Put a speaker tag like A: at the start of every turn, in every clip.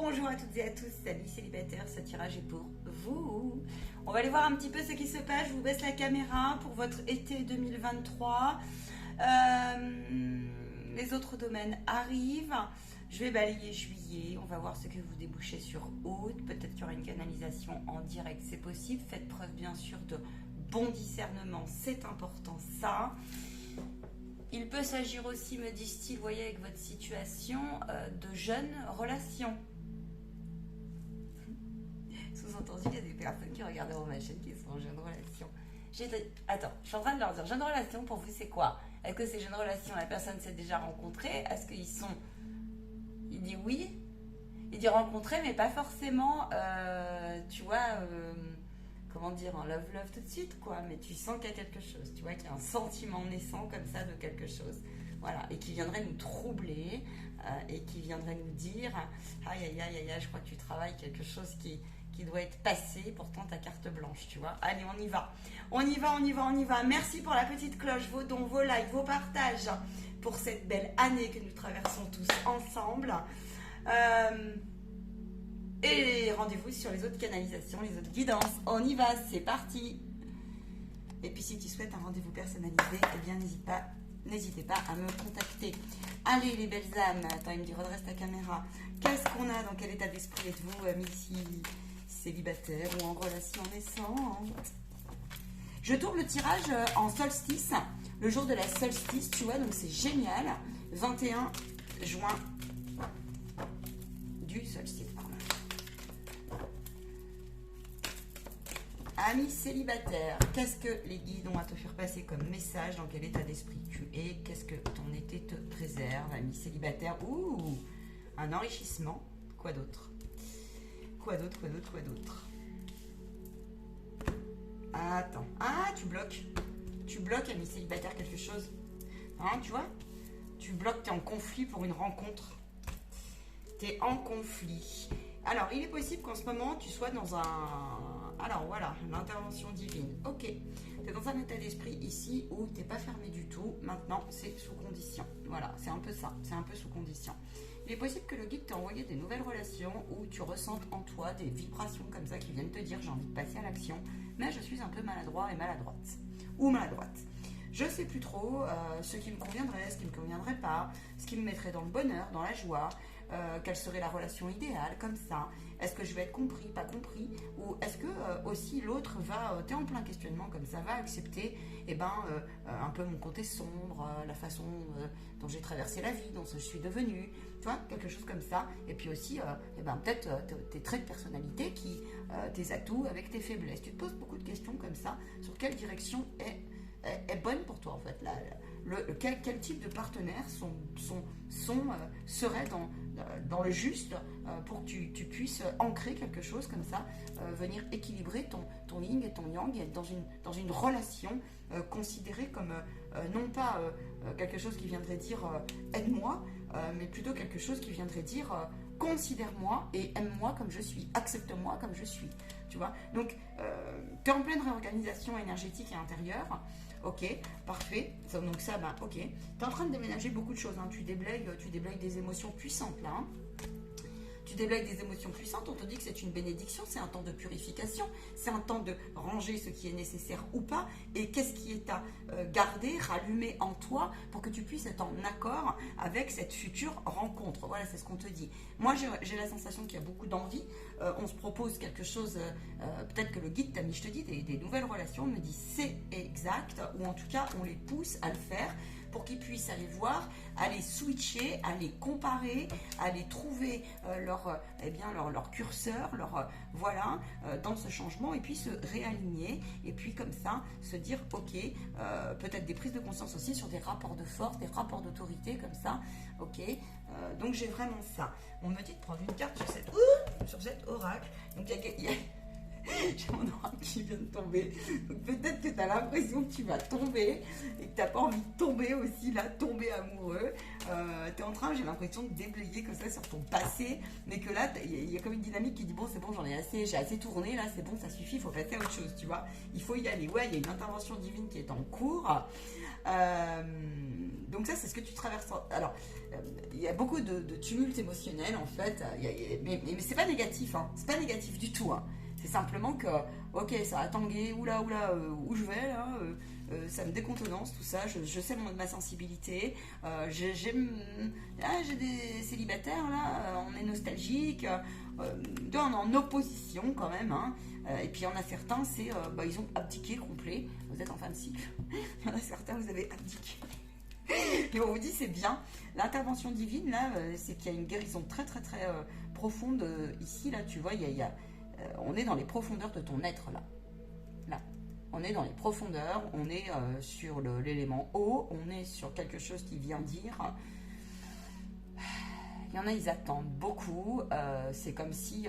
A: Bonjour à toutes et à tous, salut célibataires, ce tirage est pour vous. On va aller voir un petit peu ce qui se passe, je vous baisse la caméra pour votre été 2023. Les autres domaines arrivent, je vais balayer juillet, on va voir ce que vous débouchez sur août, peut-être qu'il y aura une canalisation en direct, c'est possible. Faites preuve bien sûr de bon discernement, c'est important ça. Il peut s'agir aussi, me disent-ils, voyez, avec votre situation, de jeunes relations. Sous-entendu, il y a des personnes qui regarderont ma chaîne qui sont en jeune relation. Attends, je suis en train de leur dire, jeune relation, pour vous, c'est quoi? Est-ce que ces jeunes relations, la personne s'est déjà rencontrée? Est-ce qu'ils sont... Il dit oui. Il dit rencontrer, mais pas forcément, tu vois... comment dire, un love tout de suite, quoi, mais tu sens qu'il y a quelque chose, tu vois, qu'il y a un sentiment naissant comme ça de quelque chose, voilà, et qui viendrait nous troubler, et qui viendrait nous dire, aïe, aïe, aïe, aïe, je crois que tu travailles quelque chose qui doit être passé, pourtant ta carte blanche, tu vois. Allez, on y va, on y va, on y va, on y va. Merci pour la petite cloche, vos dons, vos likes, vos partages, pour cette belle année que nous traversons tous ensemble. Et rendez-vous sur les autres canalisations, les autres guidances. On y va, c'est parti. Et puis si tu souhaites un rendez-vous personnalisé, eh bien n'hésitez pas à me contacter. Allez les belles âmes, attends, il me dit redresse ta caméra. Qu'est-ce qu'on a, dans quel état d'esprit êtes-vous, amis célibataires ou en relation naissante? Je tourne le tirage en solstice, le jour de la solstice, tu vois, donc c'est génial. 21 juin du solstice. Amis célibataires, qu'est-ce que les guides ont à te faire passer comme message? Dans quel état d'esprit tu es? Qu'est-ce que ton été te préserve, amis célibataires? Ouh, un enrichissement. Quoi d'autre? Quoi d'autre? Quoi d'autre? Quoi d'autre? Attends. Ah, tu bloques. Tu bloques, amis célibataires, quelque chose. Hein, tu vois? Tu bloques, tu es en conflit pour une rencontre. Tu es en conflit. Alors, il est possible qu'en ce moment, tu sois dans un... Alors, voilà, l'intervention divine. Ok, tu es dans un état d'esprit ici où tu n'es pas fermé du tout. Maintenant, c'est sous condition. Voilà, c'est un peu ça. C'est un peu sous condition. Il est possible que le guide t'ait envoyé des nouvelles relations où tu ressentes en toi des vibrations comme ça qui viennent te dire « j'ai envie de passer à l'action, mais je suis un peu maladroit et maladroite. » Ou maladroite. Je ne sais plus trop ce qui me conviendrait, ce qui ne me conviendrait pas, ce qui me mettrait dans le bonheur, dans la joie, quelle serait la relation idéale, comme ça. Est-ce que je vais être compris, pas compris? Ou est-ce que aussi l'autre va, t'es en plein questionnement comme ça, va accepter un peu mon côté sombre, la façon dont j'ai traversé la vie, dont je suis devenue, tu vois, quelque chose comme ça. Et puis aussi, peut-être tes traits de personnalité, tes atouts avec tes faiblesses. Tu te poses beaucoup de questions comme ça, sur quelle direction est bonne pour toi en fait. Quel type de partenaire serait dans le juste pour que tu puisses ancrer quelque chose comme ça, venir équilibrer ton yin et ton yang et être dans une relation considérée comme non pas quelque chose qui viendrait dire aide-moi, mais plutôt quelque chose qui viendrait dire considère-moi et aime-moi comme je suis, accepte-moi comme je suis, tu vois. Donc tu es en pleine réorganisation énergétique et intérieure. Ok, parfait. Donc ça, ok. Tu es en train de déménager beaucoup de choses. Hein. Tu déblayes des émotions puissantes là. Hein. Tu déblayes des émotions puissantes. On te dit que c'est une bénédiction. C'est un temps de purification. C'est un temps de ranger ce qui est nécessaire ou pas. Et qu'est-ce qui est à garder, rallumer en toi pour que tu puisses être en accord avec cette future rencontre. Voilà, c'est ce qu'on te dit. Moi, j'ai la sensation qu'il y a beaucoup d'envie. On se propose quelque chose, peut-être que le guide t'a mis, je te dis, des nouvelles relations. On me dit c'est exact, ou en tout cas, on les pousse à le faire pour qu'ils puissent aller voir, aller switcher, aller comparer, aller trouver leur curseur, dans ce changement, et puis se réaligner, et puis comme ça, se dire, ok, peut-être des prises de conscience aussi sur des rapports de force, des rapports d'autorité, comme ça, ok, donc j'ai vraiment ça. On me dit de prendre une carte sur cet oracle, donc il y a j'ai mon oracle qui vient de tomber. Donc peut-être que tu as l'impression que tu vas tomber et que tu n'as pas envie de tomber aussi, là, tomber amoureux. Tu es en train, j'ai l'impression, de déblayer comme ça sur ton passé, mais que là, il y a comme une dynamique qui dit bon, c'est bon, j'ai assez tourné, là, c'est bon, ça suffit, il faut passer à autre chose, tu vois. Il faut y aller. Ouais, il y a une intervention divine qui est en cours. Donc ça, c'est ce que tu traverses. Alors, il y a beaucoup de tumultes émotionnels, en fait. Mais c'est pas négatif, hein. C'est pas négatif du tout, hein. C'est simplement que, ok, ça a tangué, oula, où je vais, là, ça me décontenance, tout ça. Je sais ma sensibilité. J'ai des célibataires, là, on est nostalgique. On est en opposition, quand même, hein. Et puis, il y en a certains, ils ont abdiqué complet. Vous êtes en fin de cycle. Il y en a certains, vous avez abdiqué. Et on vous dit c'est bien. L'intervention divine là, c'est qu'il y a une guérison très très très profonde ici là. Tu vois, on est dans les profondeurs de ton être là. Là, on est dans les profondeurs. On est sur l'élément eau. On est sur quelque chose qui vient dire. Il y en a, ils attendent beaucoup. C'est comme si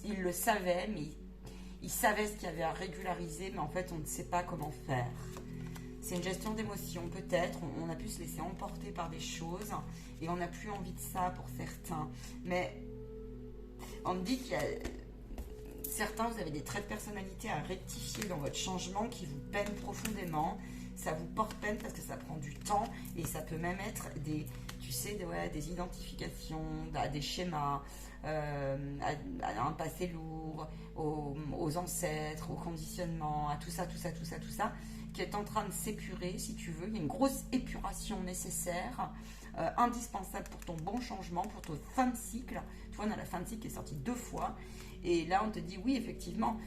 A: ils le savaient, mais ils savaient ce qu'il y avait à régulariser, mais en fait on ne sait pas comment faire. C'est une gestion d'émotions, peut-être. On a pu se laisser emporter par des choses et on n'a plus envie de ça pour certains. Mais on me dit qu'il y a certains, vous avez des traits de personnalité à rectifier dans votre changement qui vous peinent profondément. Ça vous porte peine parce que ça prend du temps et ça peut même être des identifications, des schémas, à un passé lourd, aux ancêtres, au conditionnement, à tout ça, qui est en train de s'épurer, si tu veux. Il y a une grosse épuration nécessaire, indispensable pour ton bon changement, pour ton fin de cycle. Tu vois, on a la fin de cycle qui est sortie 2 fois. Et là, on te dit, oui, effectivement,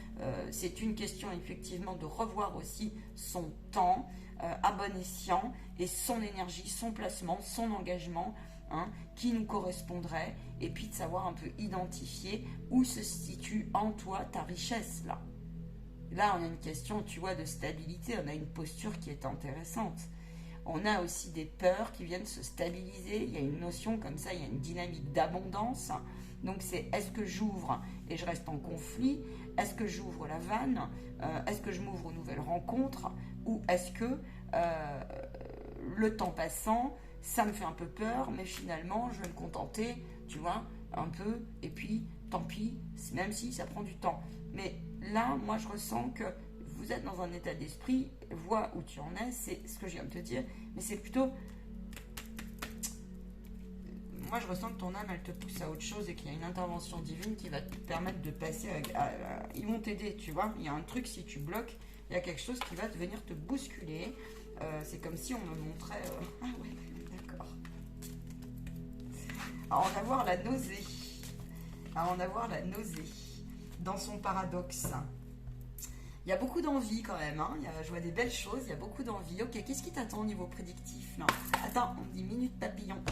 A: c'est une question, effectivement, de revoir aussi son temps à bon escient et son énergie, son placement, son engagement, hein, qui nous correspondrait. Et puis, de savoir un peu identifier où se situe en toi ta richesse, là. Là, on a une question, tu vois, de stabilité. On a une posture qui est intéressante. On a aussi des peurs qui viennent se stabiliser. Il y a une notion comme ça, il y a une dynamique d'abondance. Donc c'est, est-ce que j'ouvre et je reste en conflit? Est-ce que j'ouvre la vanne? Est-ce que je m'ouvre aux nouvelles rencontres? Ou est-ce que le temps passant, ça me fait un peu peur, mais finalement, je vais me contenter, tu vois, un peu, et puis, tant pis, même si ça prend du temps. Mais là, moi, je ressens que vous êtes dans un état d'esprit, vois où tu en es, c'est ce que je viens de te dire, mais c'est plutôt... Moi, je ressens que ton âme, elle te pousse à autre chose et qu'il y a une intervention divine qui va te permettre de passer ils vont t'aider, tu vois. Il y a un truc, si tu bloques, il y a quelque chose qui va venir te bousculer. C'est comme si on me montrait... Ah ouais, d'accord. À en avoir la nausée. À en avoir la nausée. Dans son paradoxe. Il y a beaucoup d'envie quand même. Hein. Je vois des belles choses, il y a beaucoup d'envie. Ok, qu'est-ce qui t'attend au niveau prédictif là? Attends, on me dit minute papillon.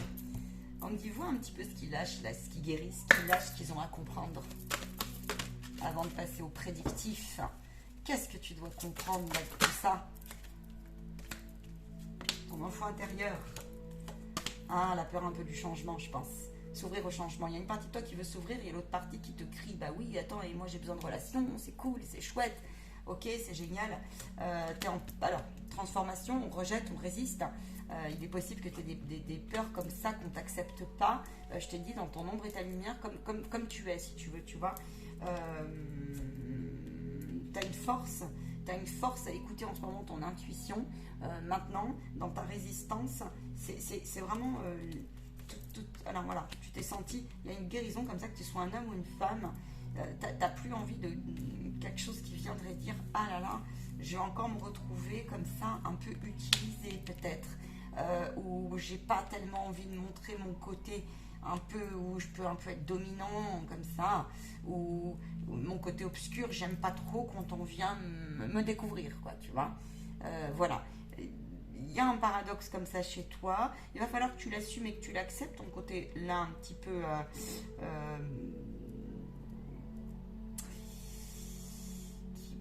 A: On me dit, vois un petit peu ce qu'ils lâchent, là, ce qu'ils guérissent, ce qu'ils lâchent, ce qu'ils ont à comprendre. Avant de passer au prédictif. Qu'est-ce que tu dois comprendre là, de tout ça? Ton enfant intérieur. Ah, la peur un peu du changement, je pense. S'ouvrir au changement. Il y a une partie de toi qui veut s'ouvrir et l'autre partie qui te crie, bah oui, attends, et moi j'ai besoin de relations, c'est cool, c'est chouette. Ok, c'est génial. Alors, transformation, on rejette, on résiste. Il est possible que tu aies des peurs comme ça, qu'on ne t'accepte pas. Je t'ai dit, dans ton ombre et ta lumière, comme tu es, si tu veux, tu vois. Tu as une force. Tu as une force à écouter en ce moment ton intuition. Maintenant, dans ta résistance, c'est vraiment... alors voilà, tu t'es senti... Il y a une guérison comme ça, que tu sois un homme ou une femme. T'as plus envie de quelque chose qui viendrait dire ah là là, je vais encore me retrouver comme ça un peu utilisé peut-être, où j'ai pas tellement envie de montrer mon côté un peu, où je peux un peu être dominant comme ça, ou mon côté obscur, j'aime pas trop quand on vient me découvrir, quoi, tu vois. Voilà, il y a un paradoxe comme ça chez toi, il va falloir que tu l'assumes et que tu l'acceptes, ton côté là un petit peu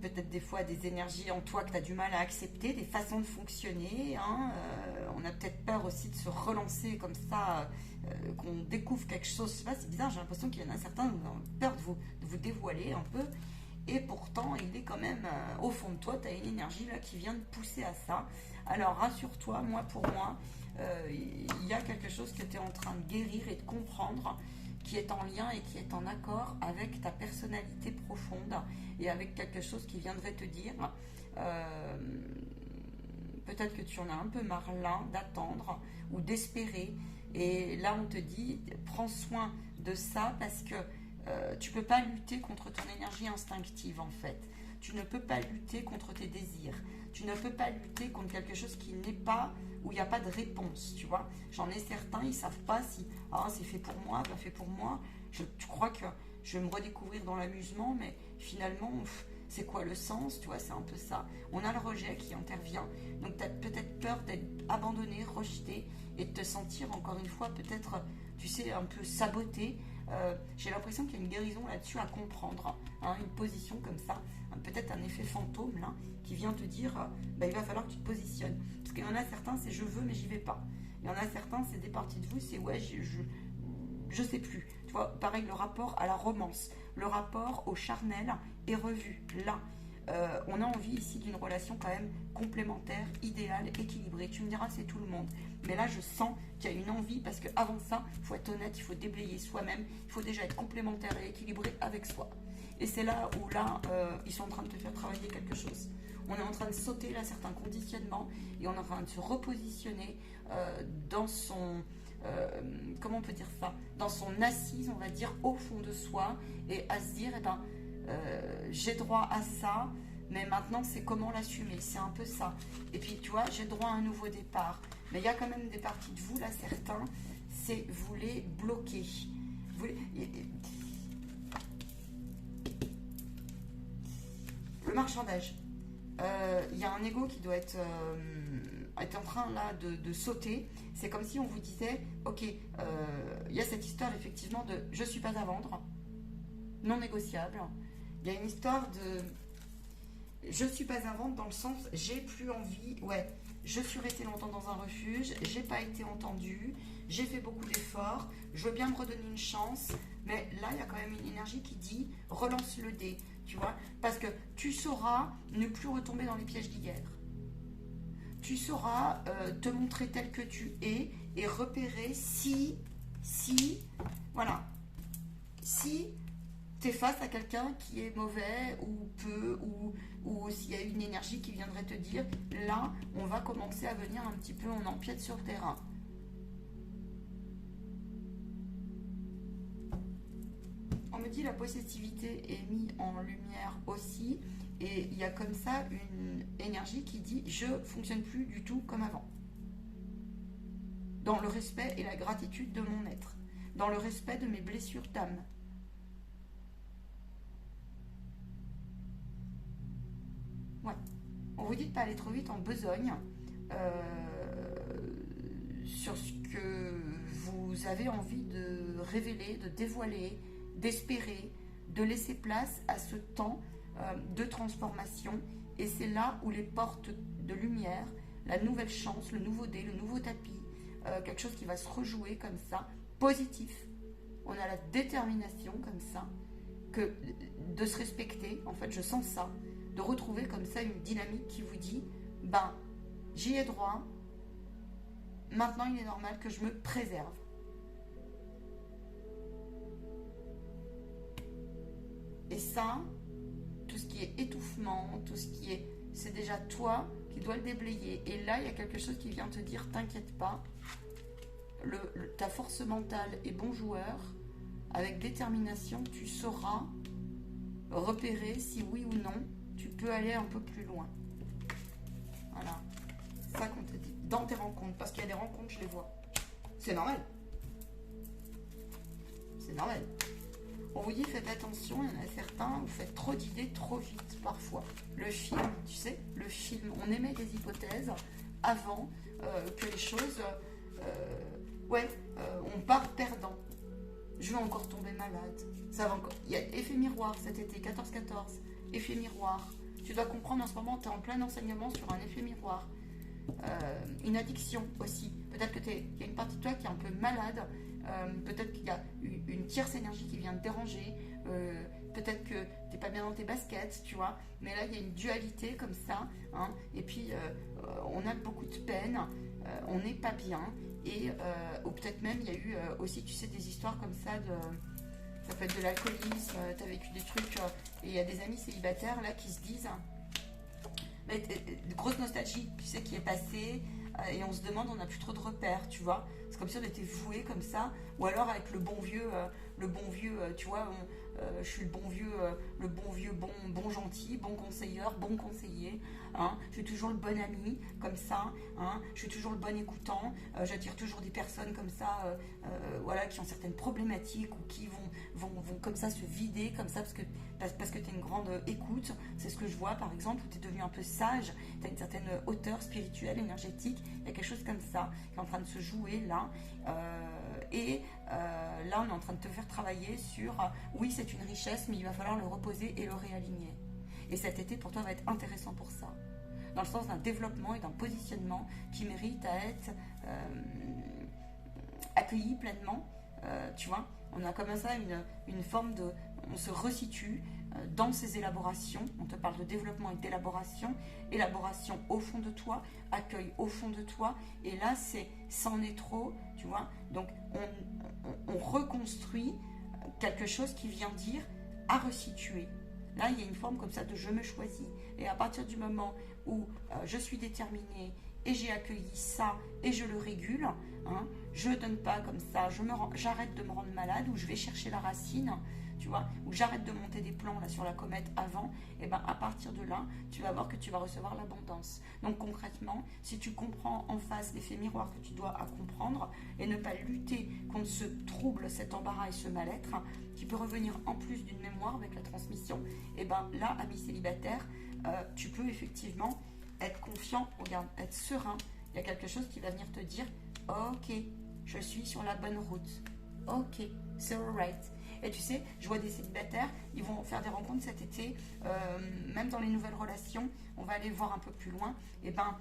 A: peut-être des fois des énergies en toi que tu as du mal à accepter, des façons de fonctionner. Hein, on a peut-être peur aussi de se relancer comme ça, qu'on découvre quelque chose. Je sais pas, c'est bizarre, j'ai l'impression qu'il y en a certains qui ont peur de vous dévoiler un peu. Et pourtant, il est quand même, au fond de toi, tu as une énergie là qui vient de pousser à ça. Alors rassure-toi, pour moi, il y a quelque chose que tu es en train de guérir et de comprendre, qui est en lien et qui est en accord avec ta personnalité profonde et avec quelque chose qui viendrait te dire peut-être que tu en as un peu marre là d'attendre ou d'espérer. Et là, on te dit, prends soin de ça parce que tu ne peux pas lutter contre ton énergie instinctive en fait. Tu ne peux pas lutter contre tes désirs. Tu ne peux pas lutter contre quelque chose qui n'est pas, où il n'y a pas de réponse, tu vois. J'en ai certains, ils ne savent pas si c'est fait pour moi, pas fait pour moi. Je crois que je vais me redécouvrir dans l'amusement, mais finalement, c'est quoi le sens, tu vois, c'est un peu ça. On a le rejet qui intervient, donc tu as peut-être peur d'être abandonné, rejeté, et de te sentir, encore une fois, peut-être, tu sais, un peu saboté. J'ai l'impression qu'il y a une guérison là-dessus à comprendre, hein, une position comme ça, peut-être un effet fantôme là, qui vient te dire, il va falloir que tu te positionnes. Parce qu'il y en a certains, c'est je veux, mais j'y vais pas. Il y en a certains, c'est des parties de vous, c'est ouais, je sais plus. Tu vois, pareil, le rapport à la romance, le rapport au charnel est revu. Là, on a envie ici d'une relation quand même complémentaire, idéale, équilibrée. Tu me diras, c'est tout le monde. Mais là, je sens qu'il y a une envie, parce qu'avant ça, il faut être honnête, il faut déblayer soi-même, il faut déjà être complémentaire et équilibré avec soi. Et c'est là où, ils sont en train de te faire travailler quelque chose. On est en train de sauter, là, certains conditionnements, et on est en train de se repositionner dans son... comment on peut dire ça, dans son assise, on va dire, au fond de soi, et à se dire, j'ai droit à ça, mais maintenant c'est comment l'assumer, c'est un peu ça. Et puis tu vois, j'ai droit à un nouveau départ, mais il y a quand même des parties de vous là, certains, c'est vous les bloquez. Le marchandage, il y a un ego qui doit être en train là de sauter. C'est comme si on vous disait, ok, il y a cette histoire effectivement de je suis pas à vendre, non négociable. Il y a une histoire de je suis pas à vendre dans le sens j'ai plus envie, ouais, je suis restée longtemps dans un refuge, j'ai pas été entendue, j'ai fait beaucoup d'efforts, je veux bien me redonner une chance, mais là il y a quand même une énergie qui dit relance le dé, tu vois, parce que tu sauras ne plus retomber dans les pièges d'hier. Tu sauras te montrer tel que tu es et repérer si, voilà, si tu es face à quelqu'un qui est mauvais ou peu, ou s'il y a une énergie qui viendrait te dire, là, on va commencer à venir un petit peu, on empiète sur le terrain. On me dit la possessivité est mise en lumière aussi, et il y a comme ça une énergie qui dit, je ne fonctionne plus du tout comme avant. Dans le respect et la gratitude de mon être, dans le respect de mes blessures d'âme. Ouais. On vous dit de ne pas aller trop vite en besogne sur ce que vous avez envie de révéler, de dévoiler, d'espérer, de laisser place à ce temps de transformation. Et c'est là où les portes de lumière, la nouvelle chance, le nouveau dé, le nouveau tapis, quelque chose qui va se rejouer comme ça, positif. On a la détermination comme ça, que de se respecter, en fait je sens ça, de retrouver comme ça une dynamique qui vous dit, j'y ai droit, maintenant il est normal que je me préserve. Et ça, tout ce qui est étouffement, tout ce qui est... c'est déjà toi qui dois le déblayer. Et là, il y a quelque chose qui vient te dire, t'inquiète pas, ta force mentale est bon joueur, avec détermination, tu sauras repérer si oui ou non, tu peux aller un peu plus loin. Voilà, ça qu'on te dit, dans tes rencontres, parce qu'il y a des rencontres, je les vois. C'est normal. C'est normal. On vous dit, faites attention, il y en a certains, vous faites trop d'idées trop vite parfois. Le film, tu sais, le film, on émet des hypothèses avant que les choses... on part perdant. Je vais encore tomber malade. Ça va encore... Il y a effet miroir cet été, 14-14. Effet miroir. Tu dois comprendre en ce moment, tu es en plein enseignement sur un effet miroir. Une addiction aussi. Peut-être qu'il y a une partie de toi qui est un peu malade. Peut-être qu'il y a une tierce énergie qui vient te déranger. Peut-être que tu n'es pas bien dans tes baskets, tu vois. Mais là, il y a une dualité comme ça. Hein, et puis, on a beaucoup de peine. On n'est pas bien. Et ou peut-être même, il y a eu aussi, tu sais, des histoires comme ça ça peut être de l'alcoolisme, tu as vécu des trucs, et il y a des amis célibataires là qui se disent, Mais grosse nostalgie, tu sais, qui est passée, et on se demande, on n'a plus trop de repères, tu vois. C'est comme si on était voué comme ça, ou alors avec le bon vieux, tu vois, je suis le bon vieux, bon gentil, bon conseilleur, bon conseiller. Hein, je suis toujours le bon ami, comme ça. Hein, je suis toujours le bon écoutant. J'attire toujours des personnes comme ça, voilà, qui ont certaines problématiques ou qui vont comme ça se vider, comme ça, parce que tu as une grande écoute. C'est ce que je vois, par exemple, où tu es devenu un peu sage, tu as une certaine hauteur spirituelle, énergétique. Il y a quelque chose comme ça qui est en train de se jouer là. Là, on est en train de te faire travailler sur, oui, c'est une richesse, mais il va falloir le reposer et le réaligner. Et cet été, pour toi, va être intéressant pour ça. Dans le sens d'un développement et d'un positionnement qui mérite à être accueilli pleinement. Tu vois, on a comme ça une forme de... On se resitue dans ces élaborations. On te parle de développement et d'élaboration. Élaboration au fond de toi, accueil au fond de toi. Et là, c'en est trop, tu vois. Donc, on reconstruit quelque chose qui vient dire à resituer. Là, il y a une forme comme ça de je me choisis. Et à partir du moment où je suis déterminée et j'ai accueilli ça et je le régule, hein, je ne donne pas comme ça, j'arrête de me rendre malade ou je vais chercher la racine, tu vois, ou j'arrête de monter des plans là sur la comète avant, et ben à partir de là, tu vas voir que tu vas recevoir l'abondance. Donc concrètement, si tu comprends en face l'effet miroir que tu dois à comprendre et ne pas lutter contre ce trouble, cet embarras et ce mal-être qui peut revenir en plus d'une mémoire avec la transmission, et ben là, ami célibataire, tu peux effectivement être confiant, regarde, être serein. Il y a quelque chose qui va venir te dire, ok, je suis sur la bonne route. Ok, c'est alright. Et tu sais, je vois des célibataires, ils vont faire des rencontres cet été, même dans les nouvelles relations, on va aller voir un peu plus loin, et ben,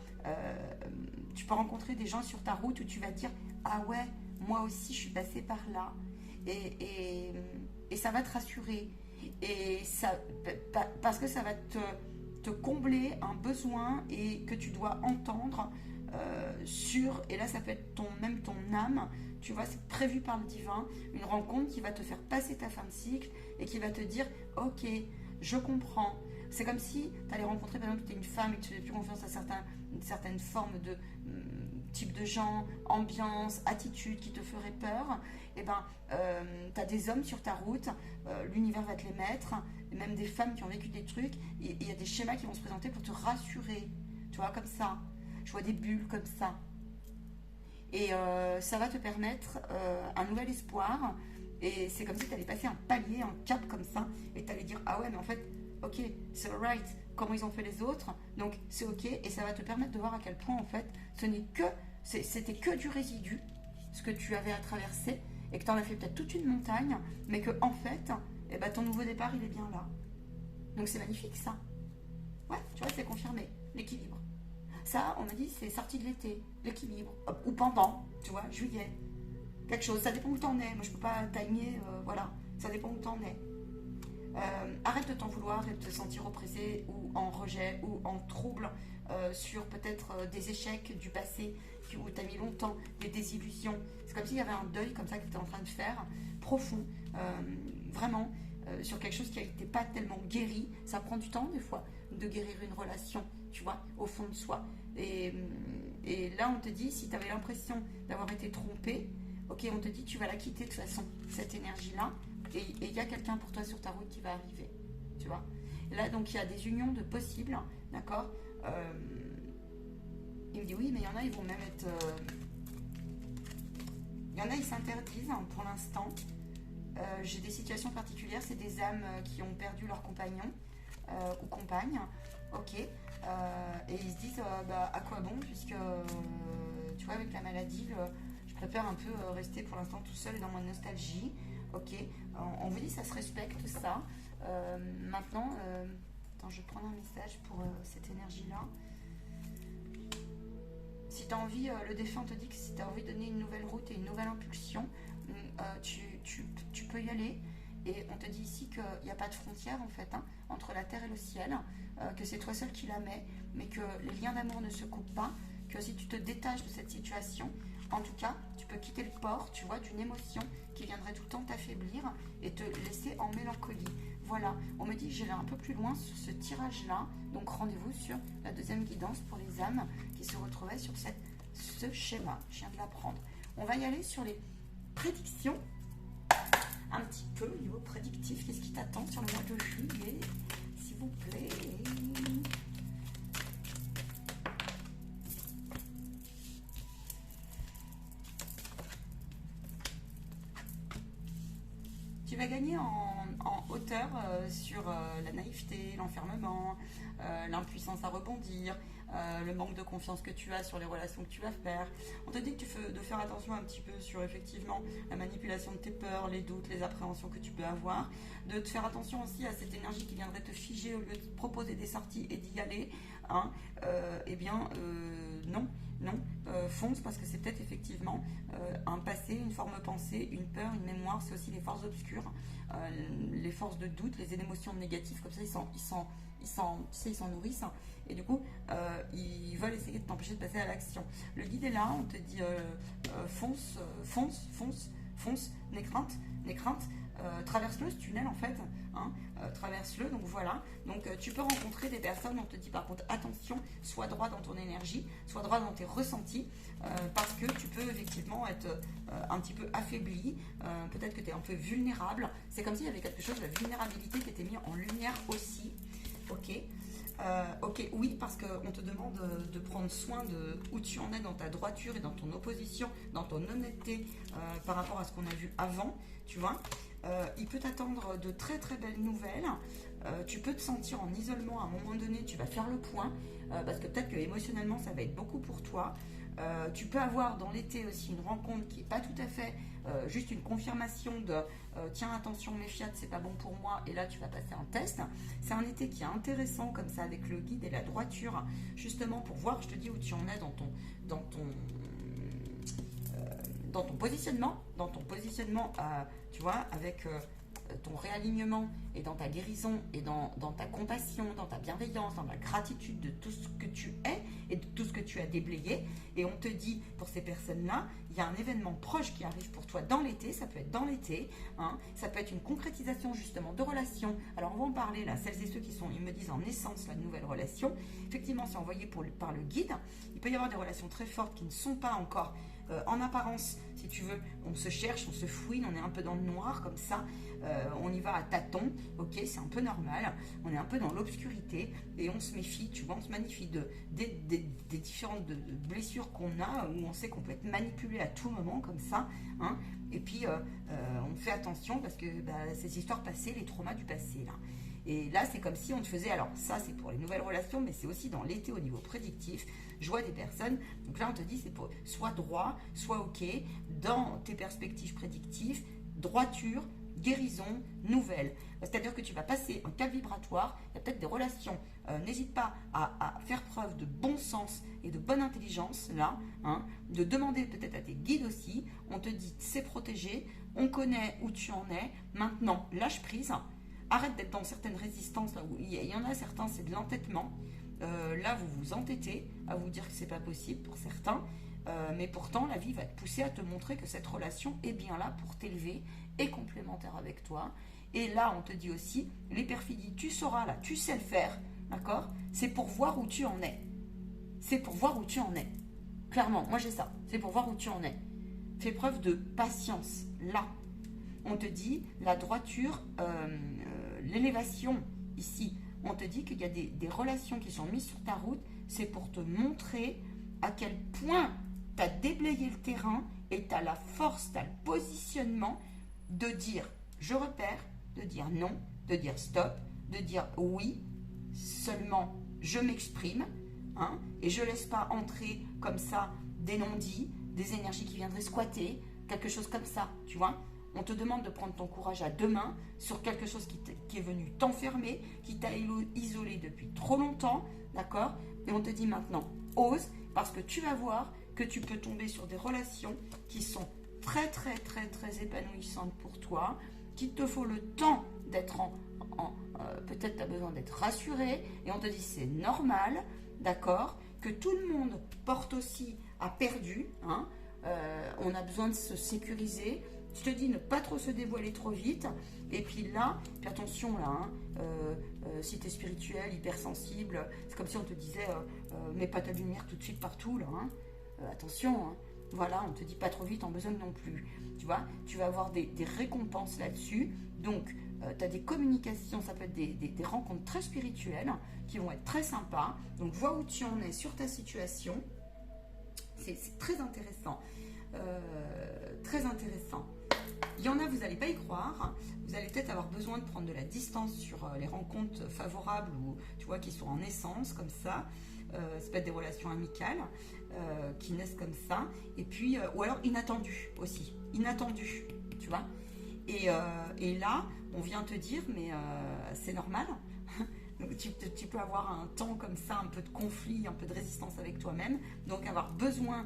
A: tu peux rencontrer des gens sur ta route où tu vas te dire, ah ouais, moi aussi je suis passée par là, et ça va te rassurer, et ça, parce que ça va te combler un besoin et que tu dois entendre et là ça peut être même ton âme, tu vois, c'est prévu par le divin, une rencontre qui va te faire passer ta fin de cycle et qui va te dire, ok, je comprends. C'est comme si tu allais rencontrer, par exemple, tu es une femme et que tu fais plus confiance à une certaine forme de type de gens, ambiance, attitude qui te ferait peur, et ben tu as des hommes sur ta route, l'univers va te les mettre, et même des femmes qui ont vécu des trucs, il y a des schémas qui vont se présenter pour te rassurer, tu vois, comme ça. Je vois des bulles comme ça. Et ça va te permettre un nouvel espoir. Et c'est comme si tu allais passer un palier, un cap comme ça. Et tu allais dire, ah ouais, mais en fait, ok, c'est alright. Comment ils ont fait les autres. Donc c'est ok. Et ça va te permettre de voir à quel point, en fait, c'était que du résidu, ce que tu avais à traverser. Et que tu en as fait peut-être toute une montagne. Mais que, en fait, eh ben, ton nouveau départ, il est bien là. Donc c'est magnifique, ça. Ouais, tu vois, c'est confirmé. L'équilibre. Ça, on m'a dit, c'est sorti de l'été, l'équilibre. Ou pendant, tu vois, juillet. Quelque chose, ça dépend où t'en es. Moi, je peux pas timer, voilà. Ça dépend où t'en es. Arrête de t'en vouloir et de te sentir oppressé ou en rejet ou en trouble sur peut-être des échecs du passé où t'as mis longtemps, des désillusions. C'est comme s'il y avait un deuil comme ça que tu étais en train de faire, profond, vraiment, sur quelque chose qui n'était pas tellement guéri. Ça prend du temps, des fois, de guérir une relation, tu vois, au fond de soi. Et là, on te dit, si tu avais l'impression d'avoir été trompé, ok, on te dit, tu vas la quitter de toute façon, cette énergie-là, et il y a quelqu'un pour toi sur ta route qui va arriver, tu vois. Et là, donc, il y a des unions de possibles, d'accord. Il me dit, oui, mais il y en a, ils vont même être... Il y en a, ils s'interdisent, hein, pour l'instant. J'ai des situations particulières, c'est des âmes qui ont perdu leur compagnon ou compagne, ok, et ils se disent bah, à quoi bon, puisque tu vois, avec la maladie, je préfère un peu rester pour l'instant tout seul et dans ma nostalgie, ok. On vous dit ça se respecte, ça. Maintenant, attends, je vais prendre un message pour cette énergie-là. Si tu as envie, le défunt te dit que si tu as envie de donner une nouvelle route et une nouvelle impulsion, tu peux y aller. Et on te dit ici qu'il n'y a pas de frontière en fait, hein, entre la terre et le ciel, que c'est toi seul qui la mets, mais que les liens d'amour ne se coupent pas, que si tu te détaches de cette situation, en tout cas, tu peux quitter le port, tu vois, d'une émotion qui viendrait tout le temps t'affaiblir et te laisser en mélancolie. Voilà, on me dit que j'irai un peu plus loin sur ce tirage-là. Donc rendez-vous sur la deuxième guidance pour les âmes qui se retrouvaient sur ce schéma. Je viens de l'apprendre. On va y aller sur les prédictions. Un petit peu au niveau prédictif. Qu'est-ce qui t'attend sur le mois de juillet, s'il vous plaît? Tu vas gagner en hauteur sur la naïveté, l'enfermement, l'impuissance à rebondir, le manque de confiance que tu as sur les relations que tu vas faire. On te dit que de faire attention un petit peu sur effectivement la manipulation de tes peurs, les doutes, les appréhensions que tu peux avoir. De te faire attention aussi à cette énergie qui viendrait te figer au lieu de te proposer des sorties et d'y aller. Hein. Non, fonce parce que c'est peut-être effectivement un passé, une forme pensée, une peur, une mémoire. C'est aussi les forces obscures, les forces de doute, les émotions négatives. Comme ça, ils s'en nourrissent. Et du coup, ils veulent essayer de t'empêcher de passer à l'action. Le guide est là, on te dit fonce, n'aie crainte. Traverse-le ce tunnel en fait, hein, traverse-le, donc voilà. Donc tu peux rencontrer des personnes, on te dit par contre attention, sois droit dans ton énergie, sois droit dans tes ressentis, parce que tu peux effectivement être un petit peu affaibli, peut-être que tu es un peu vulnérable. C'est comme s'il y avait quelque chose, la vulnérabilité qui était mise en lumière aussi. Ok, oui, parce qu'on te demande de prendre soin de où tu en es dans ta droiture et dans ton opposition, dans ton honnêteté par rapport à ce qu'on a vu avant, tu vois. Il peut t'attendre de très très belles nouvelles. Tu peux te sentir en isolement à un moment donné, tu vas faire le point, parce que peut-être que émotionnellement ça va être beaucoup pour toi. Tu peux avoir dans l'été aussi une rencontre qui n'est pas tout à fait juste une confirmation de tiens attention mes fiat c'est pas bon pour moi et là tu vas passer un test. C'est un été qui est intéressant comme ça avec le guide et la droiture justement pour voir, je te dis où tu en es dans ton positionnement, tu vois, avec ton réalignement et dans ta guérison et dans ta compassion, dans ta bienveillance, dans la gratitude de tout ce que tu es et de tout ce que tu as déblayé. Et on te dit, pour ces personnes-là, il y a un événement proche qui arrive pour toi dans l'été, ça peut être dans l'été, hein, ça peut être une concrétisation justement de relations. Alors on va en parler là, celles et ceux qui sont, ils me disent en naissance la nouvelle relation. Effectivement, c'est envoyé par le guide. Il peut y avoir des relations très fortes qui ne sont pas encore en apparence, si tu veux, on se cherche, on se fouine, on est un peu dans le noir comme ça, on y va à tâtons, ok, c'est un peu normal, on est un peu dans l'obscurité et on se méfie, tu vois, on se magnifie des différentes blessures qu'on a, où on sait qu'on peut être manipulé à tout moment comme ça, hein, et puis on fait attention parce que ces histoires passées, les traumas du passé là. Et là, c'est comme si on te faisait, alors ça c'est pour les nouvelles relations, mais c'est aussi dans l'été au niveau prédictif. Je vois des personnes, donc là on te dit c'est pour soit droit, soit ok, dans tes perspectives prédictives, droiture, guérison, nouvelle. C'est-à-dire que tu vas passer un cap vibratoire, il y a peut-être des relations. N'hésite pas à faire preuve de bon sens et de bonne intelligence là, hein, de demander peut-être à tes guides aussi. On te dit c'est protégé, on connaît où tu en es, maintenant lâche prise. Arrête d'être dans certaines résistances, là où il y en a certains, c'est de l'entêtement. Là, vous vous entêtez à vous dire que c'est pas possible pour certains, mais pourtant, la vie va te pousser à te montrer que cette relation est bien là pour t'élever et complémentaire avec toi. Et là, on te dit aussi, les perfidies, tu sauras là, tu sais le faire, d'accord? C'est pour voir où tu en es. C'est pour voir où tu en es. Clairement, moi j'ai ça. C'est pour voir où tu en es. Fais preuve de patience, là. On te dit la droiture, l'élévation ici. On te dit qu'il y a des relations qui sont mises sur ta route. C'est pour te montrer à quel point tu as déblayé le terrain et tu as la force, tu as le positionnement de dire je repère, de dire non, de dire stop, de dire oui, seulement je m'exprime, hein, et je ne laisse pas entrer comme ça des non-dits, des énergies qui viendraient squatter, quelque chose comme ça, tu vois. On te demande de prendre ton courage à deux mains sur quelque chose qui est venu t'enfermer, qui t'a isolé depuis trop longtemps, d'accord? Et on te dit maintenant, ose, parce que tu vas voir que tu peux tomber sur des relations qui sont très, très, très, très épanouissantes pour toi, qu'il te faut le temps d'être peut-être tu as besoin d'être rassuré, et on te dit c'est normal, d'accord? Que tout le monde porte aussi à perdu, hein? On a besoin de se sécuriser, Je te dis ne pas trop se dévoiler trop vite. Et puis là, puis attention là, hein, si tu es spirituel, hypersensible, c'est comme si on te disait mets pas ta lumière tout de suite partout là. Hein. Attention, hein. Voilà, on te dit pas trop vite en besogne non plus. Tu vois, tu vas avoir des récompenses là-dessus. Donc, tu as des communications, ça peut être des rencontres très spirituelles qui vont être très sympas. Donc, vois où tu en es sur ta situation. C'est très intéressant. Très intéressant. Il y en a, vous n'allez pas y croire. Vous allez peut-être avoir besoin de prendre de la distance sur les rencontres favorables ou tu vois qui sont en naissance comme ça. Ça peut être des relations amicales qui naissent comme ça. Et puis, ou alors inattendues aussi. Inattendues, tu vois. Et là, on vient te dire, mais c'est normal. Donc, tu peux avoir un temps comme ça, un peu de conflit, un peu de résistance avec toi-même. Donc, avoir besoin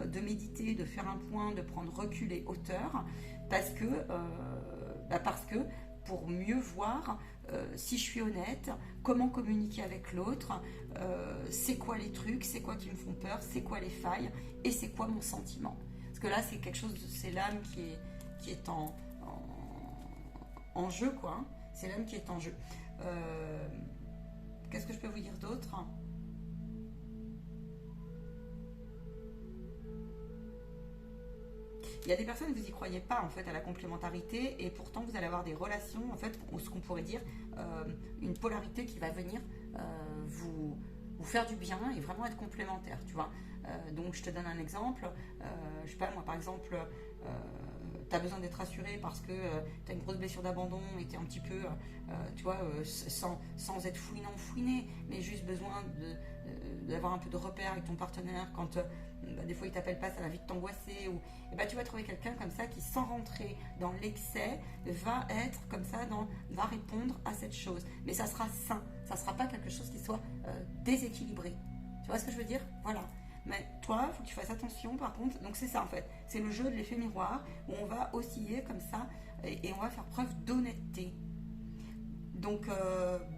A: de méditer, de faire un point, de prendre recul et hauteur. Parce que pour mieux voir si je suis honnête, comment communiquer avec l'autre, c'est quoi les trucs, c'est quoi qui me font peur, c'est quoi les failles et c'est quoi mon sentiment. Parce que là, c'est quelque chose, c'est l'âme qui est en jeu, quoi. C'est l'âme qui est en jeu. Qu'est-ce que je peux vous dire d'autre ? Il y a des personnes, vous n'y croyez pas en fait à la complémentarité et pourtant vous allez avoir des relations, en fait, ou ce qu'on pourrait dire, une polarité qui va venir vous faire du bien et vraiment être complémentaire, tu vois. Donc je te donne un exemple, je sais pas moi par exemple, tu as besoin d'être rassuré parce que tu as une grosse blessure d'abandon et tu es un petit peu, tu vois, sans être fouiné, mais juste besoin d'avoir un peu de repère avec ton partenaire quand des fois il t'appelle pas, ça va vite t'angoisser ou tu vas trouver quelqu'un comme ça qui sans rentrer dans l'excès va être comme ça, va répondre à cette chose, mais ça sera sain, ça sera pas quelque chose qui soit déséquilibré, tu vois ce que je veux dire, voilà. Mais toi, il faut que tu fasses attention par contre. Donc c'est ça en fait. C'est le jeu de l'effet miroir où on va osciller comme ça et on va faire preuve d'honnêteté. Donc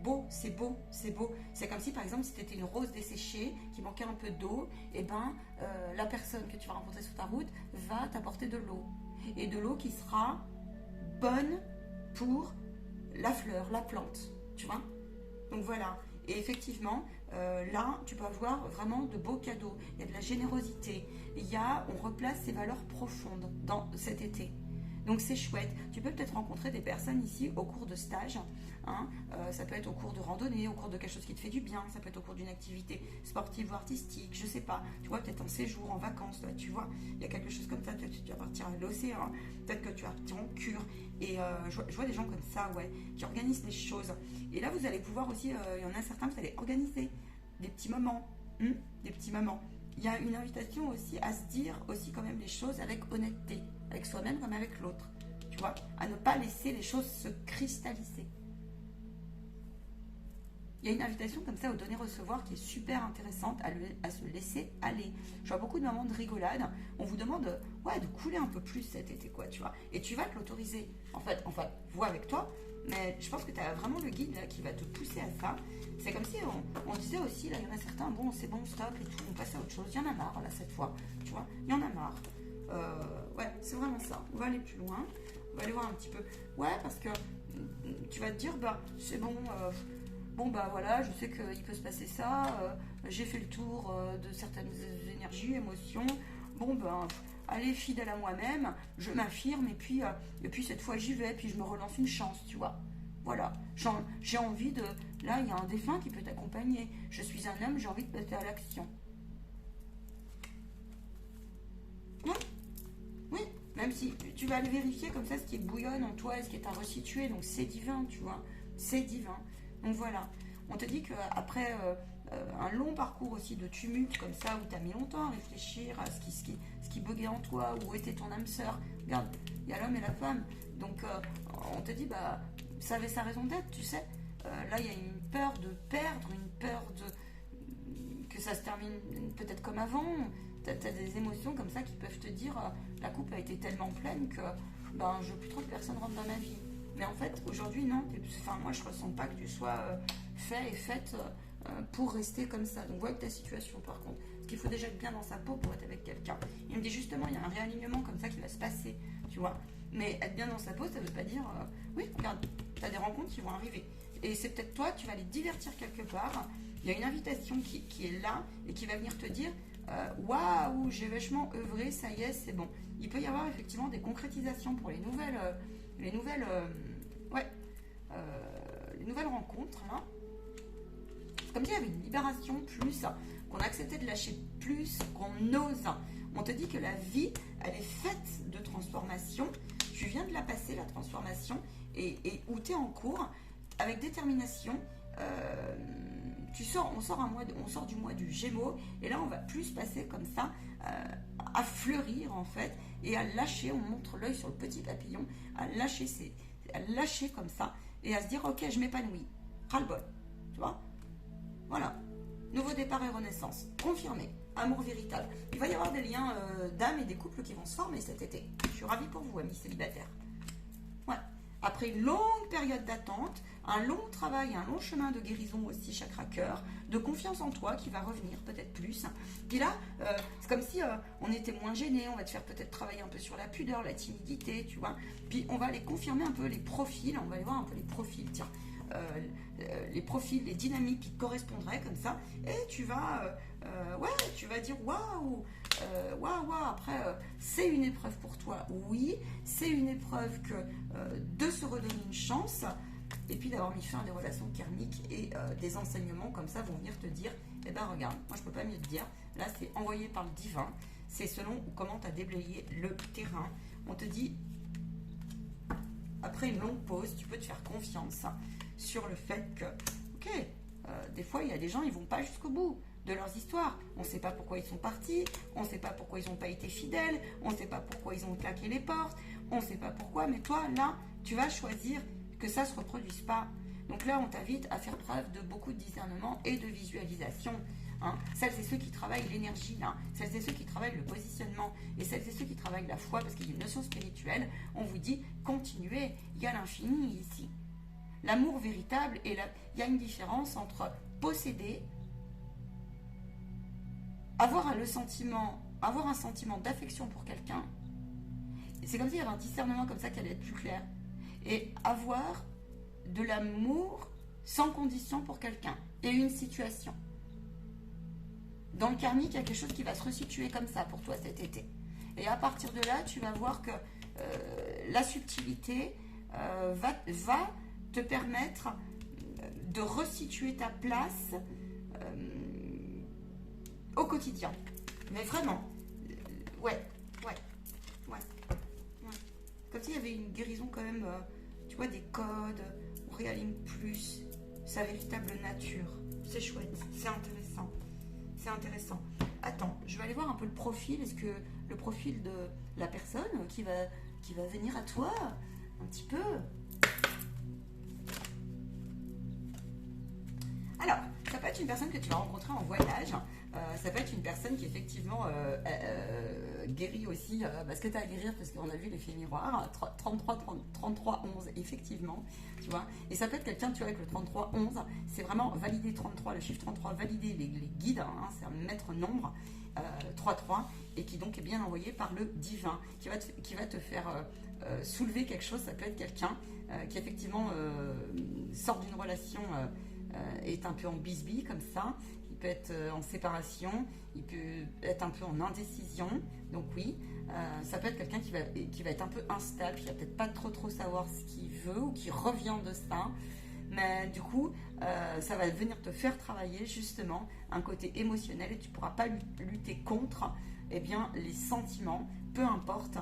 A: beau, c'est beau, c'est beau. C'est comme si par exemple si tu étais une rose desséchée qui manquait un peu d'eau, et la personne que tu vas rencontrer sur ta route va t'apporter de l'eau. Et de l'eau qui sera bonne pour la fleur, la plante. Tu vois ? Donc voilà. Et effectivement, là, tu peux avoir vraiment de beaux cadeaux. Il y a de la générosité. On replace ses valeurs profondes dans cet été. Donc c'est chouette. Tu peux peut-être rencontrer des personnes ici au cours de stage. Hein. Ça peut être au cours de randonnée, au cours de quelque chose qui te fait du bien. Ça peut être au cours d'une activité sportive ou artistique. Je sais pas. Tu vois, peut-être en séjour, en vacances. Là, tu vois, il y a quelque chose comme ça. Peut-être que tu vas partir à l'océan. Peut-être que tu vas partir en cure. Et je vois des gens comme ça, ouais, qui organisent des choses. Et là, vous allez pouvoir aussi, il y en a certains, vous allez organiser des petits moments. Des petits moments. Il y a une invitation aussi à se dire aussi quand même les choses avec honnêteté, avec soi-même comme avec l'autre, tu vois, à ne pas laisser les choses se cristalliser. Il y a une invitation comme ça au donner-recevoir qui est super intéressante à se laisser aller. Je vois beaucoup de moments de rigolade. On vous demande de couler un peu plus cet été, quoi, tu vois. Et tu vas te l'autoriser. En fait, vois avec toi. Mais je pense que tu as vraiment le guide là, qui va te pousser à ça. C'est comme si on disait aussi, là, il y en a certains, bon, c'est bon, stop et tout, on passe à autre chose. Il y en a marre, là, cette fois. Tu vois, il y en a marre. Ouais, c'est vraiment ça. On va aller plus loin. On va aller voir un petit peu. Ouais, parce que tu vas te dire, c'est bon... voilà, je sais qu'il peut se passer ça, j'ai fait le tour de certaines énergies, émotions, allez, fidèle à moi-même, je m'affirme, et puis cette fois j'y vais, puis je me relance une chance, tu vois. Voilà, j'ai envie de... Là, il y a un défunt qui peut t'accompagner, je suis un homme, j'ai envie de passer à l'action. Oui, même si tu vas aller vérifier comme ça ce qui bouillonne en toi, ce qui est à resituer, donc c'est divin, tu vois, c'est divin. Donc voilà, on te dit qu'après un long parcours aussi de tumulte comme ça, où tu as mis longtemps à réfléchir à ce qui buguait en toi, où était ton âme sœur, regarde, il y a l'homme et la femme, donc on te dit, ça avait sa raison d'être, tu sais. Là, il y a une peur de perdre, une peur que ça se termine peut-être comme avant, tu as des émotions comme ça qui peuvent te dire, la coupe a été tellement pleine que je veux plus trop que personne rentre dans ma vie. Mais en fait, aujourd'hui, non. Moi, je ne ressens pas que tu sois fait et faite pour rester comme ça. Donc, vois avec ta situation, par contre. Parce qu'il faut déjà être bien dans sa peau pour être avec quelqu'un. Il me dit justement, il y a un réalignement comme ça qui va se passer, tu vois. Mais être bien dans sa peau, ça ne veut pas dire, oui, regarde, tu as des rencontres qui vont arriver. Et c'est peut-être toi, tu vas les divertir quelque part. Il y a une invitation qui est là et qui va venir te dire, waouh, j'ai vachement œuvré, ça y est, c'est bon. Il peut y avoir effectivement des concrétisations pour les nouvelles rencontres. Hein. C'est comme s'il y avait une libération plus, qu'on acceptait de lâcher plus, qu'on ose. On te dit que la vie, elle est faite de transformation. Tu viens de la passer, la transformation, et où tu es en cours, avec détermination. On sort du mois du Gémeaux, et là on va plus passer comme ça, à fleurir en fait, et à lâcher, on montre l'œil sur le petit papillon, à lâcher comme ça, et à se dire ok, je m'épanouis, ras-le-bol, tu vois, voilà, nouveau départ et renaissance, confirmé, amour véritable. Il va y avoir des liens d'âme et des couples qui vont se former cet été. Je suis ravie pour vous, amis célibataires. Ouais. Après une longue période d'attente, un long travail, un long chemin de guérison aussi, chakra cœur, de confiance en toi qui va revenir peut-être plus. Puis là, c'est comme si on était moins gêné, on va te faire peut-être travailler un peu sur la pudeur, la timidité, tu vois. Puis on va aller confirmer un peu les profils, on va aller voir un peu les profils, tiens. Les profils, les dynamiques qui te correspondraient comme ça, et tu vas dire waouh, après c'est une épreuve pour toi, oui, c'est une épreuve de se redonner une chance, et puis d'avoir mis fin à des relations karmiques, et des enseignements comme ça vont venir te dire, eh ben regarde, moi je peux pas mieux te dire, là c'est envoyé par le divin, c'est selon comment tu as déblayé le terrain, on te dit, après une longue pause, tu peux te faire confiance sur le fait que, ok, des fois il y a des gens, ils vont pas jusqu'au bout de leurs histoires. On ne sait pas pourquoi ils sont partis, on ne sait pas pourquoi ils n'ont pas été fidèles, on ne sait pas pourquoi ils ont claqué les portes, on ne sait pas pourquoi, mais toi, là, tu vas choisir que ça ne se reproduise pas. Donc là, on t'invite à faire preuve de beaucoup de discernement et de visualisation. Hein. Celles et ceux qui travaillent l'énergie, là, celles et ceux qui travaillent le positionnement, et celles et ceux qui travaillent la foi, parce qu'il y a une notion spirituelle, on vous dit, continuez, il y a l'infini ici. L'amour véritable, il y a une différence entre posséder, avoir un sentiment d'affection pour quelqu'un, c'est comme s'il y avait un discernement comme ça qui allait être plus clair, et avoir de l'amour sans condition pour quelqu'un, et une situation. Dans le karmique, il y a quelque chose qui va se resituer comme ça pour toi cet été. Et à partir de là, tu vas voir que la subtilité va te permettre de resituer ta place au quotidien. Mais vraiment, ouais. Comme s'il y avait une guérison quand même, tu vois, des codes, on réaligne plus sa véritable nature. C'est chouette, c'est intéressant. C'est intéressant. Attends, je vais aller voir un peu le profil. Est-ce que le profil de la personne qui va venir à toi un petit peu. Alors, ça peut être une personne que tu vas rencontrer en voyage. Ça peut être une personne qui effectivement guérit aussi ce que tu as à guérir, parce qu'on a vu l'effet miroir. 33, 11, effectivement. Tu vois. Et ça peut être quelqu'un, tu vois, avec le 33, 11. C'est vraiment valider 33, le chiffre 33, valider les guides. Hein, c'est un maître nombre. 3, et qui donc est bien envoyé par le divin, qui va te faire soulever quelque chose. Ça peut être quelqu'un qui effectivement sort d'une relation, est un peu en bisbille comme ça, il peut être en séparation, il peut être un peu en indécision, donc oui, ça peut être quelqu'un qui va être un peu instable, qui va peut-être pas trop savoir ce qu'il veut, ou qui revient de ça, mais du coup, ça va venir te faire travailler justement un côté émotionnel, et tu ne pourras pas lutter contre les sentiments, peu importe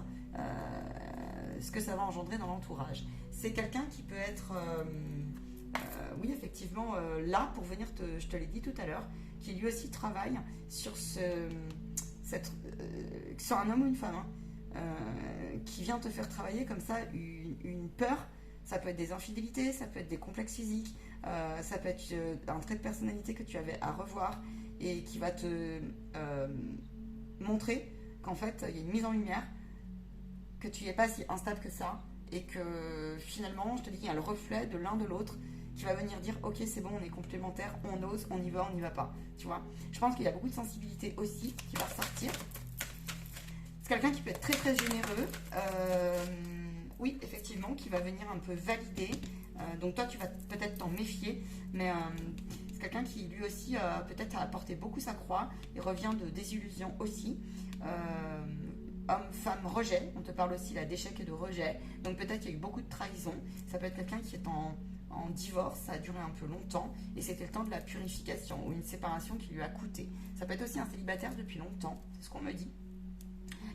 A: ce que ça va engendrer dans l'entourage. C'est quelqu'un qui peut être, oui effectivement, là pour venir, je te l'ai dit tout à l'heure, qui lui aussi travaille sur sur un homme ou une femme, qui vient te faire travailler comme ça une peur. Ça peut être des infidélités, ça peut être des complexes physiques, ça peut être un trait de personnalité que tu avais à revoir, et qui va te montrer qu'en fait, il y a une mise en lumière, que tu n'es pas si instable que ça, et que finalement, je te dis, il y a le reflet de l'un de l'autre qui va venir dire, ok, c'est bon, on est complémentaires, on ose, on y va, on n'y va pas. Tu vois, je pense qu'il y a beaucoup de sensibilité aussi qui va ressortir. C'est quelqu'un qui peut être très très généreux, Oui, effectivement, qui va venir un peu valider. Donc toi, tu vas peut-être t'en méfier, mais c'est quelqu'un qui lui aussi peut-être a apporté beaucoup sa croix. Il revient de désillusion aussi. Homme, femme, rejet. On te parle aussi là d'échec et de rejet. Donc peut-être qu'il y a eu beaucoup de trahison. Ça peut être quelqu'un qui est en divorce, ça a duré un peu longtemps et c'était le temps de la purification ou une séparation qui lui a coûté. Ça peut être aussi un célibataire depuis longtemps, c'est ce qu'on me dit,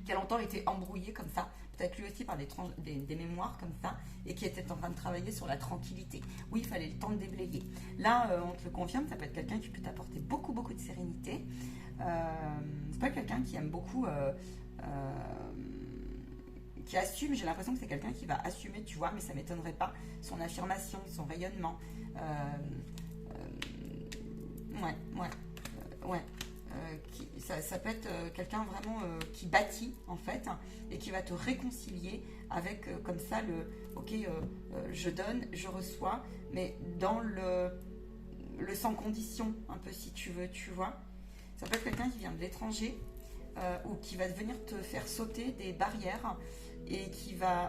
A: qui a longtemps été embrouillé comme ça, peut-être lui aussi par des mémoires comme ça, et qui était en train de travailler sur la tranquillité. Oui, il fallait le temps de déblayer. Là, on te le confirme, ça peut être quelqu'un qui peut t'apporter beaucoup, beaucoup de sérénité. C'est pas quelqu'un qui aime beaucoup... qui assume, j'ai l'impression que c'est quelqu'un qui va assumer, tu vois, mais ça m'étonnerait pas, son affirmation, son rayonnement. Ça peut être quelqu'un vraiment qui bâtit, en fait, et qui va te réconcilier avec, comme ça, je donne, je reçois, mais dans le sans condition, un peu, si tu veux, tu vois. Ça peut être quelqu'un qui vient de l'étranger, ou qui va venir te faire sauter des barrières, et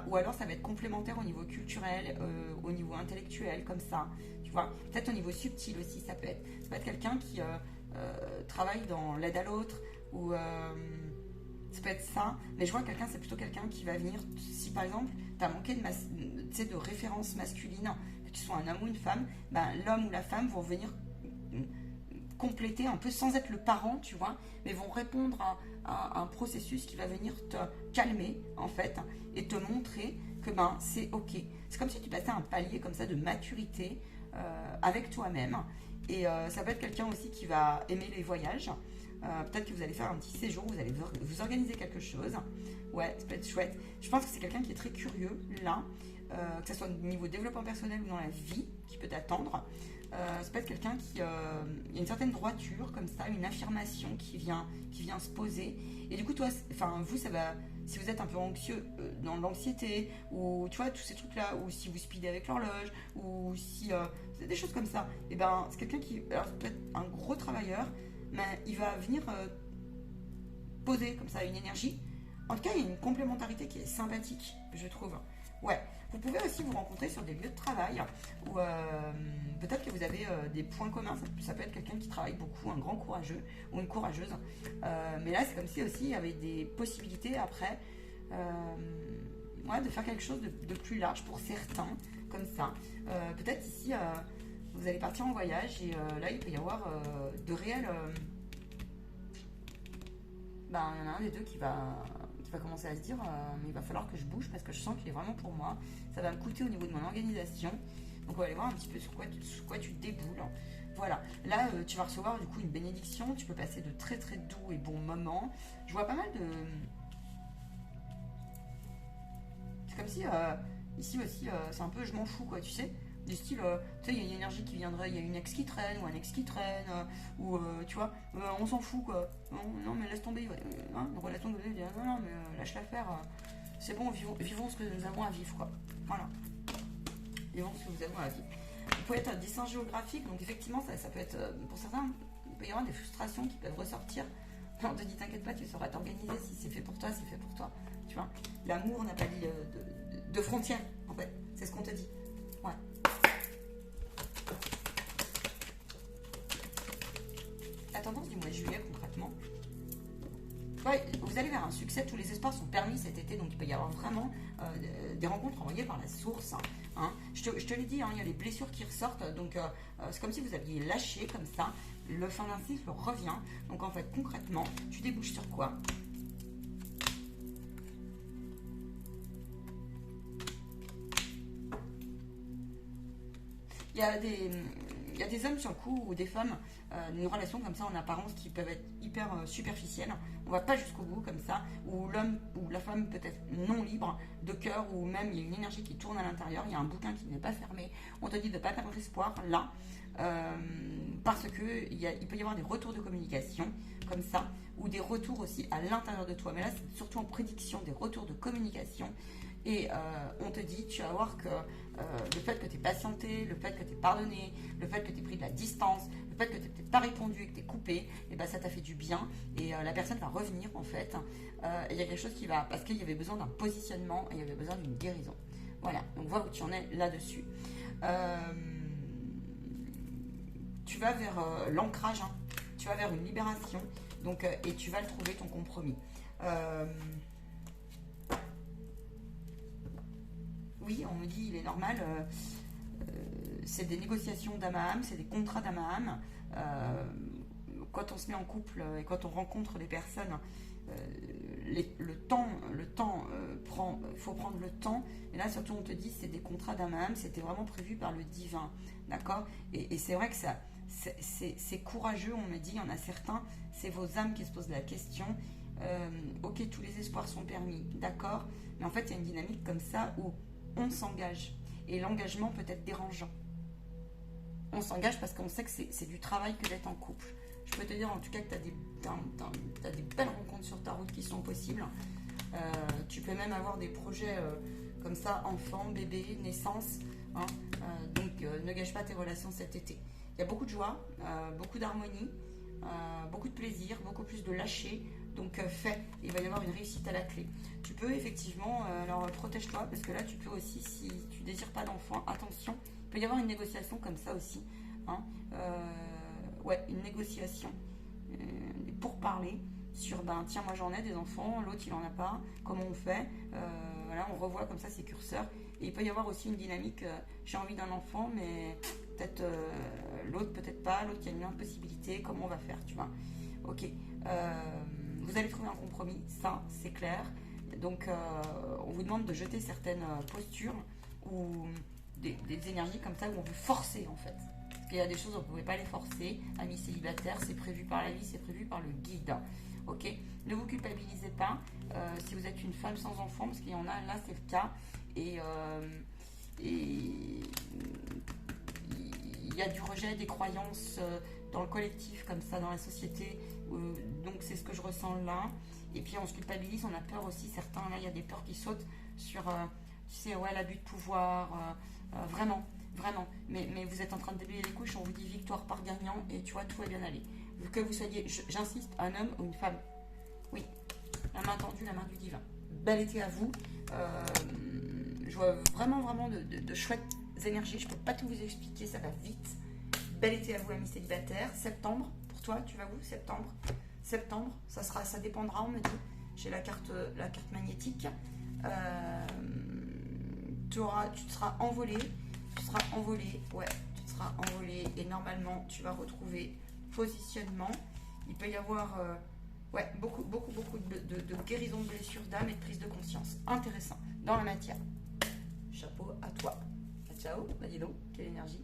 A: ou alors ça va être complémentaire au niveau culturel, au niveau intellectuel, comme ça, tu vois. Peut-être au niveau subtil aussi, ça peut être quelqu'un qui travaille dans l'aide à l'autre, ou ça peut être ça, mais je vois quelqu'un, c'est plutôt quelqu'un qui va venir, si par exemple tu as manqué de référence masculine, que tu sois un homme ou une femme, ben, l'homme ou la femme vont venir compléter un peu sans être le parent, tu vois, mais vont répondre à un processus qui va venir te calmer, en fait, et te montrer que ben, c'est ok. C'est comme si tu passais un palier comme ça de maturité avec toi-même. Et ça peut être quelqu'un aussi qui va aimer les voyages. Peut-être que vous allez faire un petit séjour, vous allez vous organiser quelque chose. Ouais, ça peut être chouette. Je pense que c'est quelqu'un qui est très curieux, là, que ce soit au niveau développement personnel ou dans la vie, qui peut t'attendre. Ça peut être quelqu'un qui a une certaine droiture, comme ça, une affirmation qui vient se poser. Et du coup, toi, vous, ça va, si vous êtes un peu anxieux, dans l'anxiété, ou tu vois, tous ces trucs-là, ou si vous speedez avec l'horloge, ou si c'est des choses comme ça, et ben, c'est quelqu'un qui, alors, peut être un gros travailleur, mais il va venir poser comme ça une énergie. En tout cas, il y a une complémentarité qui est sympathique, je trouve. Ouais. Vous pouvez aussi vous rencontrer sur des lieux de travail où peut-être que vous avez des points communs. Ça peut être quelqu'un qui travaille beaucoup, un grand courageux ou une courageuse. Mais là, c'est comme si aussi il y avait des possibilités après de faire quelque chose de plus large pour certains, comme ça. Peut-être ici, vous allez partir en voyage et là, il peut y avoir de réels... il y en a un des deux qui va commencer à se dire mais il va falloir que je bouge parce que je sens qu'il est vraiment pour moi, ça va me coûter au niveau de mon organisation, donc on va aller voir un petit peu sur quoi tu déboules. Voilà, là tu vas recevoir du coup une bénédiction, tu peux passer de très très doux et bons moments. Je vois pas mal de... C'est comme si ici aussi c'est un peu je m'en fous, quoi, tu sais, du style, tu sais, il y a une énergie qui viendrait, il y a une ex qui traîne, ou un ex qui traîne, ou tu vois, on s'en fout, quoi. Non, mais laisse tomber, une relation que vous avez, non, mais lâche l'affaire, c'est bon, vivons ce que nous avons à vivre, quoi. Voilà. Vivons ce que nous avons à vivre. Vous pouvez être un dessin géographique, donc effectivement, ça peut être, pour certains, il peut y avoir des frustrations qui peuvent ressortir. On te dit, t'inquiète pas, tu sauras t'organiser, si c'est fait pour toi, c'est fait pour toi. Tu vois, l'amour n'a pas dit de frontières, en fait, c'est ce qu'on te dit. Ouais. La tendance du mois de juillet, concrètement, ouais, vous allez vers un succès, tous les espoirs sont permis cet été, donc il peut y avoir vraiment des rencontres envoyées par la source. Hein. Je te l'ai dit, il y a les blessures qui ressortent, donc c'est comme si vous aviez lâché comme ça, le fin d'un cycle revient, donc en fait concrètement, tu débouches sur quoi? Il y a des hommes sur le coup ou des femmes, une relation comme ça en apparence qui peuvent être hyper superficielles. On va pas jusqu'au bout comme ça, où l'homme ou la femme peut être non libre de cœur, ou même il y a une énergie qui tourne à l'intérieur, il y a un bouquin qui n'est pas fermé. On te dit de ne pas perdre espoir là, parce que il peut y avoir des retours de communication comme ça, ou des retours aussi à l'intérieur de toi. Mais là, c'est surtout en prédiction des retours de communication Et on te dit, tu vas voir que le fait que tu aies patienté, le fait que tu aies pardonné, le fait que tu aies pris de la distance, le fait que tu n'aies peut-être pas répondu et que tu aies coupé, et ben ça t'a fait du bien. Et la personne va revenir en fait. Il y a quelque chose qui va, parce qu'il y avait besoin d'un positionnement et il y avait besoin d'une guérison. Voilà, donc vois où tu en es là-dessus. Tu vas vers l'ancrage, hein. Tu vas vers une libération, donc, et tu vas le trouver ton compromis. Oui, on me dit, il est normal, c'est des négociations d'âme à âme, c'est des contrats d'âme à âme. Quand on se met en couple et quand on rencontre des personnes, le temps faut prendre le temps. Et là, surtout, on te dit, c'est des contrats d'âme à âme, c'était vraiment prévu par le divin, d'accord? Et c'est vrai que ça, c'est courageux, on me dit, il y en a certains, c'est vos âmes qui se posent la question. Ok, tous les espoirs sont permis, d'accord? Mais en fait, il y a une dynamique comme ça où on s'engage. Et l'engagement peut être dérangeant. On s'engage parce qu'on sait que c'est du travail que d'être en couple. Je peux te dire en tout cas que tu as des belles rencontres sur ta route qui sont possibles. Tu peux même avoir des projets comme ça, enfants, bébés, naissance. Hein, donc ne gâche pas tes relations cet été. Il y a beaucoup de joie, beaucoup d'harmonie, beaucoup de plaisir, beaucoup plus de lâcher. Donc fais, il va y avoir une réussite à la clé. Tu peux effectivement, alors protège-toi parce que là tu peux aussi, si tu désires pas d'enfant, attention, il peut y avoir une négociation comme ça aussi. Hein, ouais, une négociation pour parler sur, ben tiens moi j'en ai des enfants, l'autre il en a pas, comment on fait, voilà, on revoit comme ça ces curseurs. Et il peut y avoir aussi une dynamique, j'ai envie d'un enfant mais peut-être l'autre peut-être pas, l'autre il y a une impossibilité, comment on va faire, tu vois. Ok, vous allez trouver un compromis, ça c'est clair. Donc on vous demande de jeter certaines postures ou des énergies comme ça où on veut forcer en fait. Parce qu'il y a des choses où vous ne pouvez pas les forcer. Amis célibataires, c'est prévu par la vie, c'est prévu par le guide. Ok, ne vous culpabilisez pas si vous êtes une femme sans enfant, parce qu'il y en a, là c'est le cas. Et il y a du rejet des croyances dans le collectif, comme ça, dans la société. Donc c'est ce que je ressens là. Et puis on se culpabilise, on a peur aussi. Certains, là, il y a des peurs qui sautent sur, tu sais, ouais, l'abus de pouvoir. Vraiment. Mais vous êtes en train de déblayer les couches, on vous dit victoire par gagnant et tu vois, tout va bien aller. Que vous soyez, j'insiste, un homme ou une femme. Oui, la main tendue, la main du divin. Bel été à vous. Je vois vraiment de chouettes énergies. Je ne peux pas tout vous expliquer, ça va vite. Bel été à vous, amis célibataires. Septembre, pour toi, tu vas où? Septembre, ça dépendra, on me dit. J'ai la carte magnétique. Tu te seras envolé. Ouais, tu te seras envolé. Et normalement, tu vas retrouver positionnement. Il peut y avoir ouais, beaucoup de guérison de blessures d'âme et de prise de conscience. Intéressant, dans la matière. Chapeau à toi. Ciao, bah dis donc, quelle énergie.